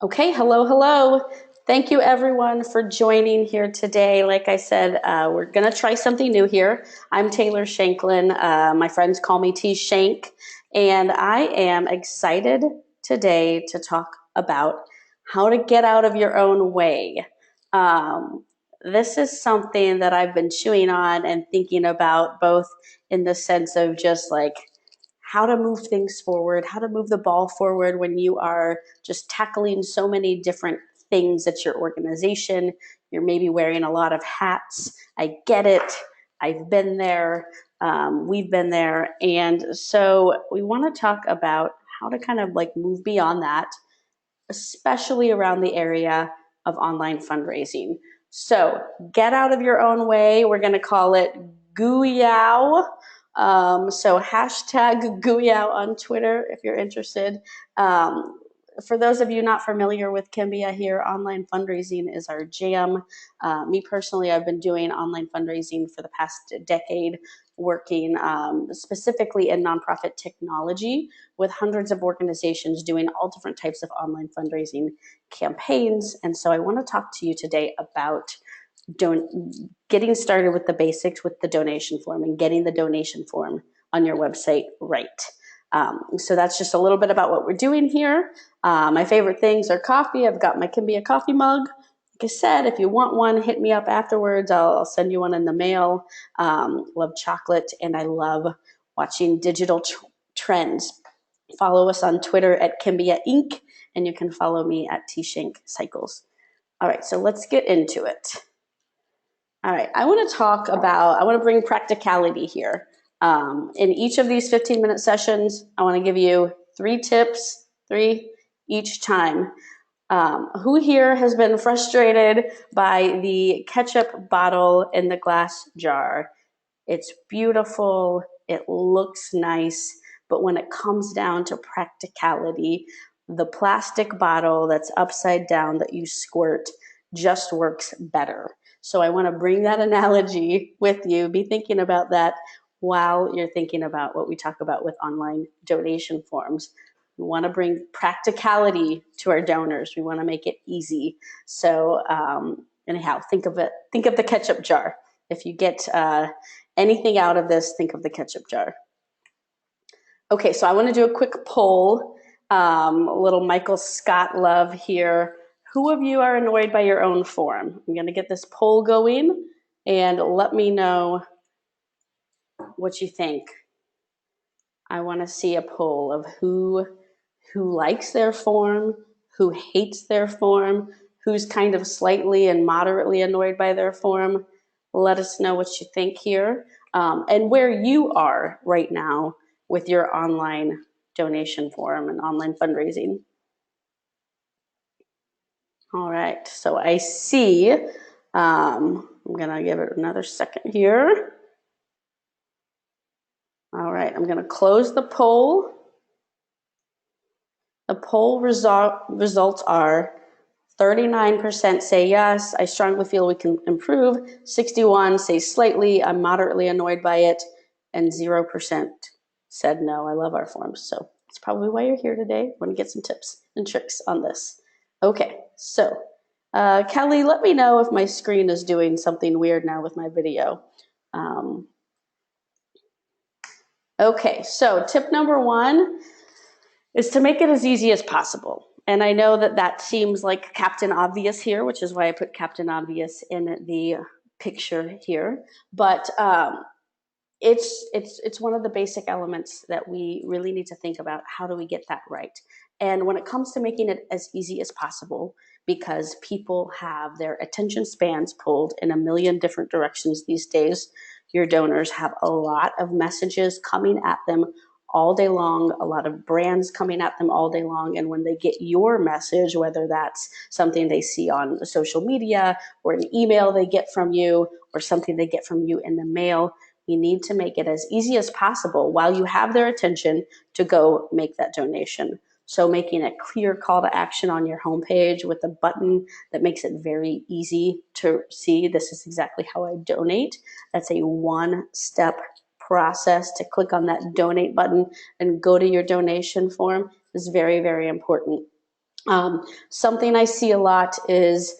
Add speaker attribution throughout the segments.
Speaker 1: Okay, hello, hello. Thank you everyone for joining here today. Like I said, we're gonna try something new here. I'm Taylor Shanklin. My friends call me T Shank, and I am excited today to talk about how to get out of your own way. This is something that I've been chewing on and thinking about, both in the sense of just like how to move things forward, how to move the ball forward when you are just tackling so many different things at your organization. You're maybe wearing a lot of hats. I get it. I've been there. We've been there. And so we want to talk about how to kind of like move beyond that, especially around the area of online fundraising. So get out of your own way. We're going to call it Gooyow. So hashtag Gooyow on Twitter if you're interested. For those of you not familiar with Kimbia here, online fundraising is our jam. Me personally, I've been doing online fundraising for the past decade, working specifically in nonprofit technology with hundreds of organizations doing all different types of online fundraising campaigns. And so I want to talk to you today about getting started with the basics with the donation form and getting the donation form on your website right. So that's just a little bit about what we're doing here. My favorite things are coffee. I've got my Kimbia coffee mug. Like I said, if you want one, hit me up afterwards. I'll send you one in the mail. Love chocolate, and I love watching digital trends. Follow us on Twitter at Kimbia Inc., and you can follow me at T-Shank Cycles. All right, so let's get into it. All right, I want to bring practicality here. In each of these 15-minute sessions, I want to give you 3 tips, 3 each time. Who here has been frustrated by the ketchup bottle in the glass jar? It's beautiful, it looks nice, but when it comes down to practicality, the plastic bottle that's upside down that you squirt just works better. So I want to bring that analogy with you. Be thinking about that while you're thinking about what we talk about with online donation forms. We want to bring practicality to our donors. We want to make it easy. So anyhow, think of the ketchup jar. If you get anything out of this, think of the ketchup jar. Okay, so I want to do a quick poll. A little Michael Scott love here. Who of you are annoyed by your own form? I'm going to get this poll going, and let me know what you think. I want to see a poll of who likes their form, who hates their form, who's kind of slightly and moderately annoyed by their form. Let us know what you think here, and where you are right now with your online donation form and online fundraising. All right, so I see, I'm gonna give it another second here. All right, I'm gonna close the poll. The poll results are 39% say yes, I strongly feel we can improve, 61 say slightly, I'm moderately annoyed by it, and 0% said no, I love our forms. So it's probably why you're here today. I want to get some tips and tricks on this. Okay, so Kelly, let me know if my screen is doing something weird now with my video. Okay, so tip number 1 is to make it as easy as possible. And I know that seems like Captain Obvious here, which is why I put Captain Obvious in the picture here. But it's one of the basic elements that we really need to think about. How do we get that right? And when it comes to making it as easy as possible, because people have their attention spans pulled in a million different directions these days, your donors have a lot of messages coming at them all day long, a lot of brands coming at them all day long. And when they get your message, whether that's something they see on social media or an email they get from you or something they get from you in the mail, you need to make it as easy as possible while you have their attention to go make that donation. So making a clear call to action on your homepage with a button that makes it very easy to see, this is exactly how I donate. That's a one-step process to click on that donate button and go to your donation form is very, very important. Something I see a lot is,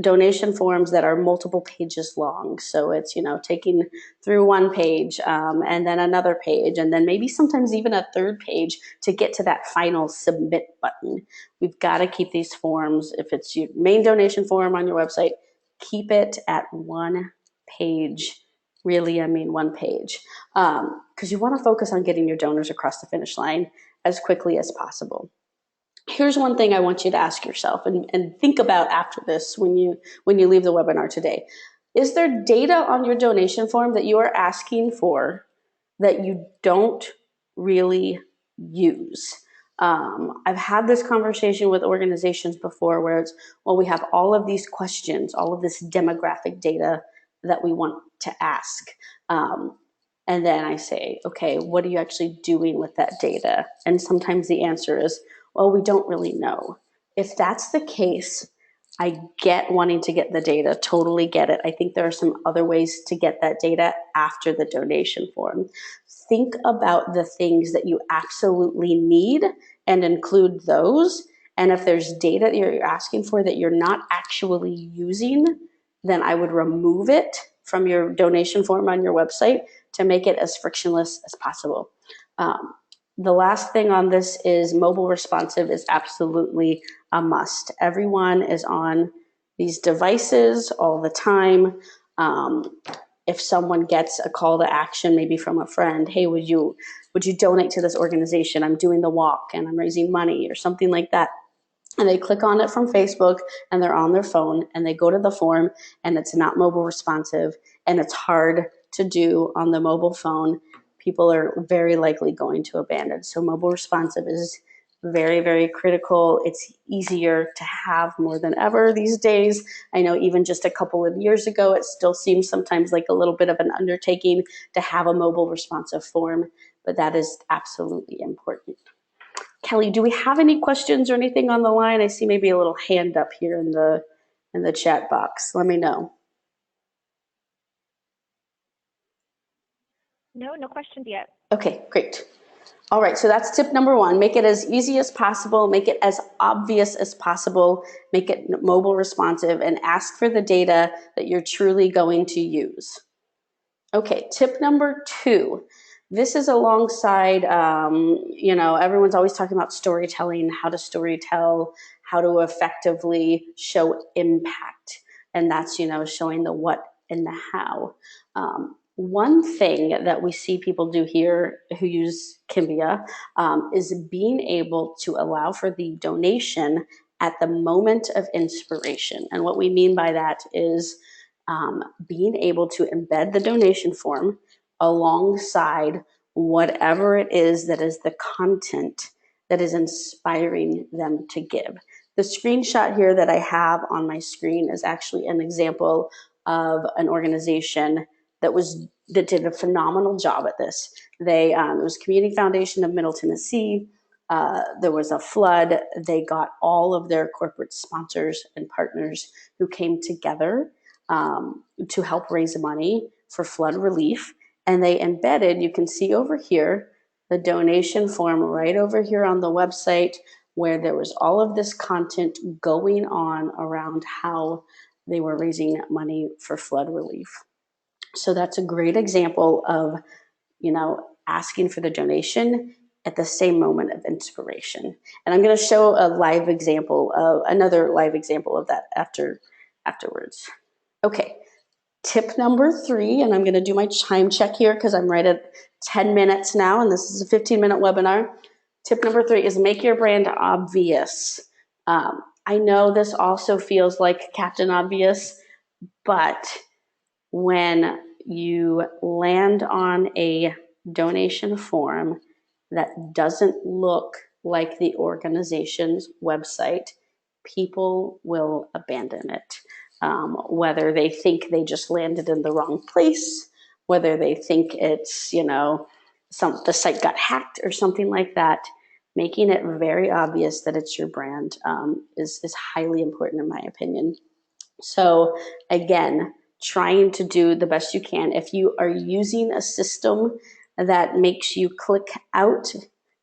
Speaker 1: donation forms that are multiple pages long. So it's, taking through one page and then another page, and then maybe sometimes even a third page to get to that final submit button. We've got to keep these forms, if it's your main donation form on your website, keep it at one page. Really, I mean one page. Because you want to focus on getting your donors across the finish line as quickly as possible. Here's one thing I want you to ask yourself and think about after this when you leave the webinar today. Is there data on your donation form that you are asking for that you don't really use? I've had this conversation with organizations before where it's, well, we have all of these questions, all of this demographic data that we want to ask. And then I say, okay, what are you actually doing with that data? And sometimes the answer is, well, we don't really know. If that's the case, I get wanting to get the data, totally get it. I think there are some other ways to get that data after the donation form. Think about the things that you absolutely need and include those. And if there's data that you're asking for that you're not actually using, then I would remove it from your donation form on your website to make it as frictionless as possible. The last thing on this is mobile responsive is absolutely a must. Everyone is on these devices all the time. If someone gets a call to action, maybe from a friend, hey, would you donate to this organization? I'm doing the walk and I'm raising money or something like that. And they click on it from Facebook and they're on their phone and they go to the form and it's not mobile responsive and it's hard to do on the mobile phone, people are very likely going to abandon. So mobile responsive is very, very critical. It's easier to have more than ever these days. I know even just a couple of years ago, it still seems sometimes like a little bit of an undertaking to have a mobile responsive form, but that is absolutely important. Kelly, do we have any questions or anything on the line? I see maybe a little hand up here in the chat box. Let me know.
Speaker 2: No questions yet.
Speaker 1: Okay, great. All right, so that's tip number one. Make it as easy as possible, make it as obvious as possible, make it mobile responsive, and ask for the data that you're truly going to use. Okay, tip number two. This is alongside, everyone's always talking about storytelling, how to storytell, how to effectively show impact. And that's, showing the what and the how. One thing that we see people do here who use Kimbia is being able to allow for the donation at the moment of inspiration. And what we mean by that is being able to embed the donation form alongside whatever it is that is the content that is inspiring them to give. The screenshot here that I have on my screen is actually an example of an organization that did a phenomenal job at this. It was Community Foundation of Middle Tennessee. There was a flood. They got all of their corporate sponsors and partners who came together to help raise money for flood relief. And they embedded, you can see over here, the donation form right over here on the website where there was all of this content going on around how they were raising money for flood relief. So that's a great example of, asking for the donation at the same moment of inspiration. And I'm going to show another live example of that afterwards. Okay, tip number three, and I'm going to do my time check here because I'm right at 10 minutes now, and this is a 15-minute webinar. Tip number three is make your brand obvious. I know this also feels like Captain Obvious, but when you land on a donation form that doesn't look like the organization's website, people will abandon it. Whether they think they just landed in the wrong place, whether they think it's, the site got hacked or something like that, making it very obvious that it's your brand is highly important in my opinion. So again, trying to do the best you can. If you are using a system that makes you click out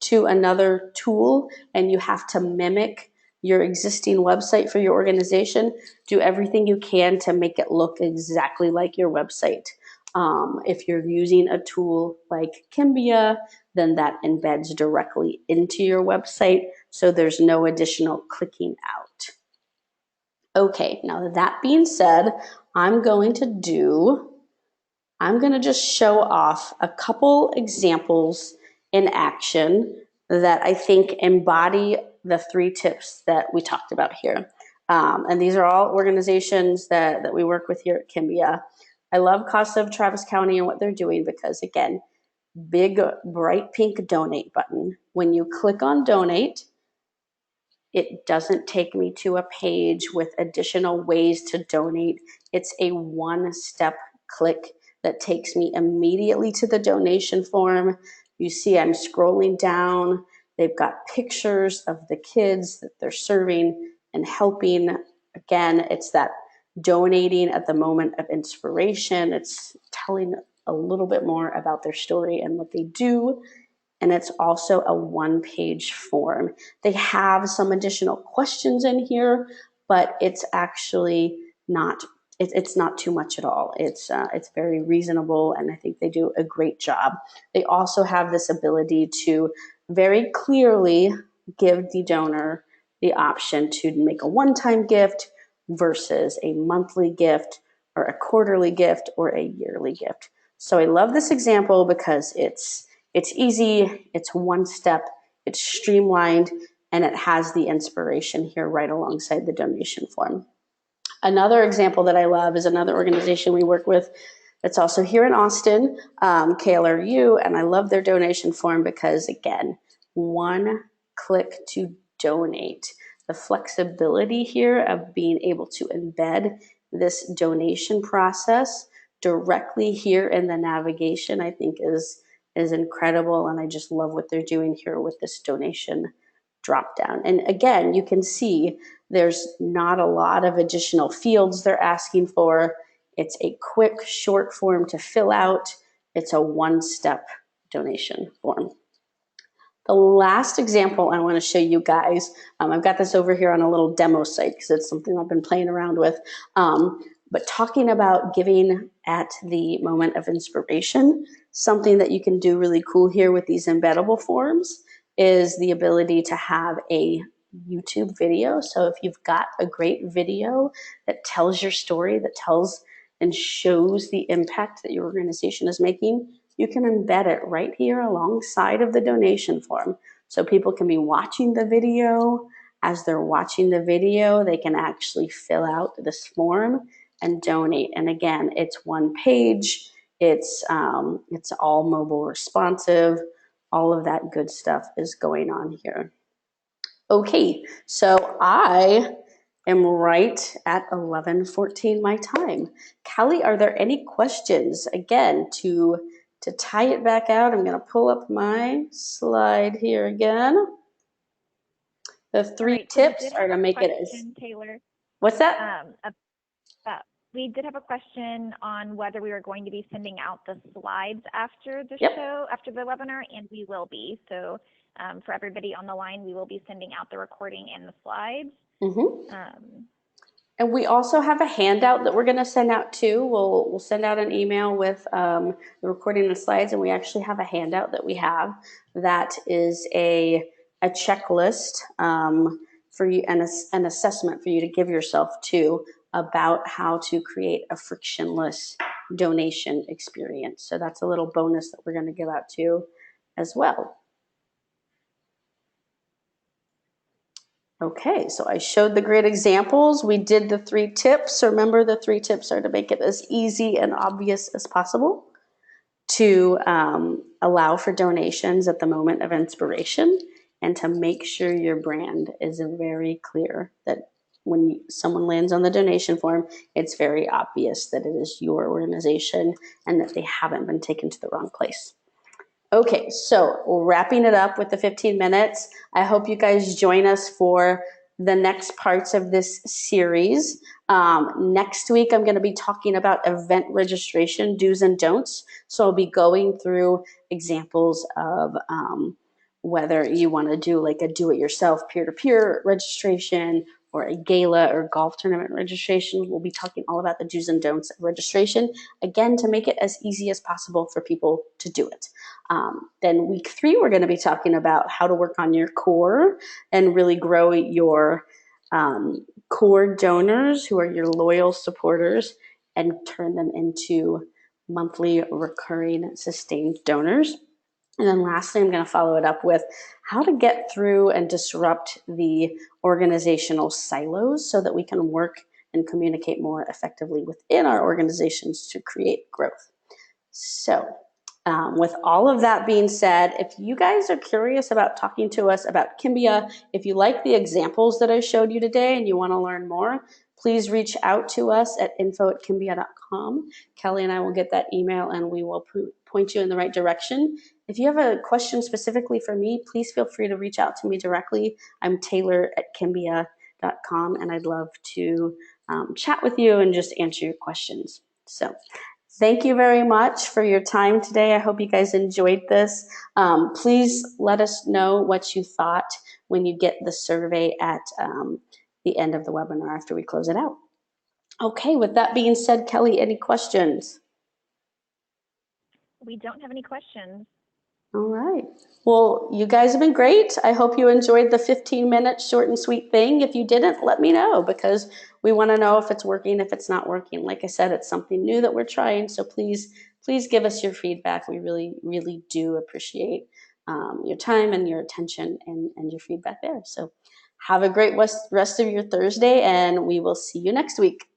Speaker 1: to another tool and you have to mimic your existing website for your organization, do everything you can to make it look exactly like your website. If you're using a tool like Kimbia, then that embeds directly into your website, so there's no additional clicking out. Okay, now that being said, I'm going to just show off a couple examples in action that I think embody the 3 tips that we talked about here. And these are all organizations that we work with here at Kimbia. I love Casa of Travis County and what they're doing because, again, big bright pink donate button. When you click on donate, it doesn't take me to a page with additional ways to donate. It's a one-step click that takes me immediately to the donation form. You see I'm scrolling down. They've got pictures of the kids that they're serving and helping. Again, it's that donating at the moment of inspiration. It's telling a little bit more about their story and what they do. And it's also a one-page form. They have some additional questions in here, but it's actually not, it's not too much at all. It's very reasonable, and I think they do a great job. They also have this ability to very clearly give the donor the option to make a one-time gift versus a monthly gift or a quarterly gift or a yearly gift. So I love this example because it's easy, it's one step, it's streamlined, and it has the inspiration here right alongside the donation form. Another example that I love is another organization we work with that's also here in Austin, KLRU, and I love their donation form because, again, one click to donate. The flexibility here of being able to embed this donation process directly here in the navigation, I think is incredible, and I just love what they're doing here with this donation drop down. And again, you can see there's not a lot of additional fields they're asking for. It's a quick, short form to fill out. It's a one-step donation form. The last example I want to show you guys, I've got this over here on a little demo site because it's something I've been playing around with. But talking about giving at the moment of inspiration, something that you can do really cool here with these embeddable forms is the ability to have a YouTube video. So if you've got a great video that tells your story, that tells and shows the impact that your organization is making, you can embed it right here alongside of the donation form. So people can be watching the video. As they're watching the video, they can actually fill out this form and donate. And again, it's one page. It's all mobile responsive. All of that good stuff is going on here. Okay, so I am right at 11:14 my time. Callie, are there any questions? Again, to tie it back out, I'm going to pull up my slide here again. The 3 tips are to make it as...
Speaker 2: Taylor.
Speaker 1: What's that?
Speaker 2: We did have a question on whether we were going to be sending out the slides after the show, after the webinar, and we will be. So for everybody on the line, we will be sending out the recording and the slides.
Speaker 1: And we also have a handout that we're going to send out too. We'll send out an email with the recording and the slides, and we actually have a handout that we have that is a checklist for you and an assessment for you to give yourself too about how to create a frictionless donation experience. So that's a little bonus that we're going to give out too as well. Okay, so I showed the great examples. We did the 3 tips. Remember, the 3 tips are to make it as easy and obvious as possible, to allow for donations at the moment of inspiration, and to make sure your brand is very clear, that when someone lands on the donation form, it's very obvious that it is your organization and that they haven't been taken to the wrong place. Okay, so wrapping it up with the 15 minutes, I hope you guys join us for the next parts of this series. Next week, I'm going to be talking about event registration do's and don'ts. So I'll be going through examples of whether you want to do like a do-it-yourself peer-to-peer registration or a gala or golf tournament registration. We'll be talking all about the do's and don'ts of registration, again, to make it as easy as possible for people to do it. Then week 3, we're going to be talking about how to work on your core and really grow your core donors, who are your loyal supporters, and turn them into monthly recurring sustained donors. And then lastly, I'm going to follow it up with how to get through and disrupt the organizational silos so that we can work and communicate more effectively within our organizations to create growth. So with all of that being said, if you guys are curious about talking to us about Kimbia, if you like the examples that I showed you today and you want to learn more, please reach out to us at info@kimbia.com. Kelly and I will get that email and we will point you in the right direction. If you have a question specifically for me, please feel free to reach out to me directly. I'm Taylor@kimbia.com, and I'd love to chat with you and just answer your questions. So thank you very much for your time today. I hope you guys enjoyed this. Please let us know what you thought when you get the survey at the end of the webinar after we close it out. Okay, with that being said, Kelly, any questions?
Speaker 2: We don't have any questions.
Speaker 1: All right. Well, you guys have been great. I hope you enjoyed the 15-minute short and sweet thing. If you didn't, let me know, because we want to know if it's working, if it's not working. Like I said, it's something new that we're trying. So please give us your feedback. We really, really do appreciate your time and your attention and your feedback there. So have a great rest of your Thursday, and we will see you next week.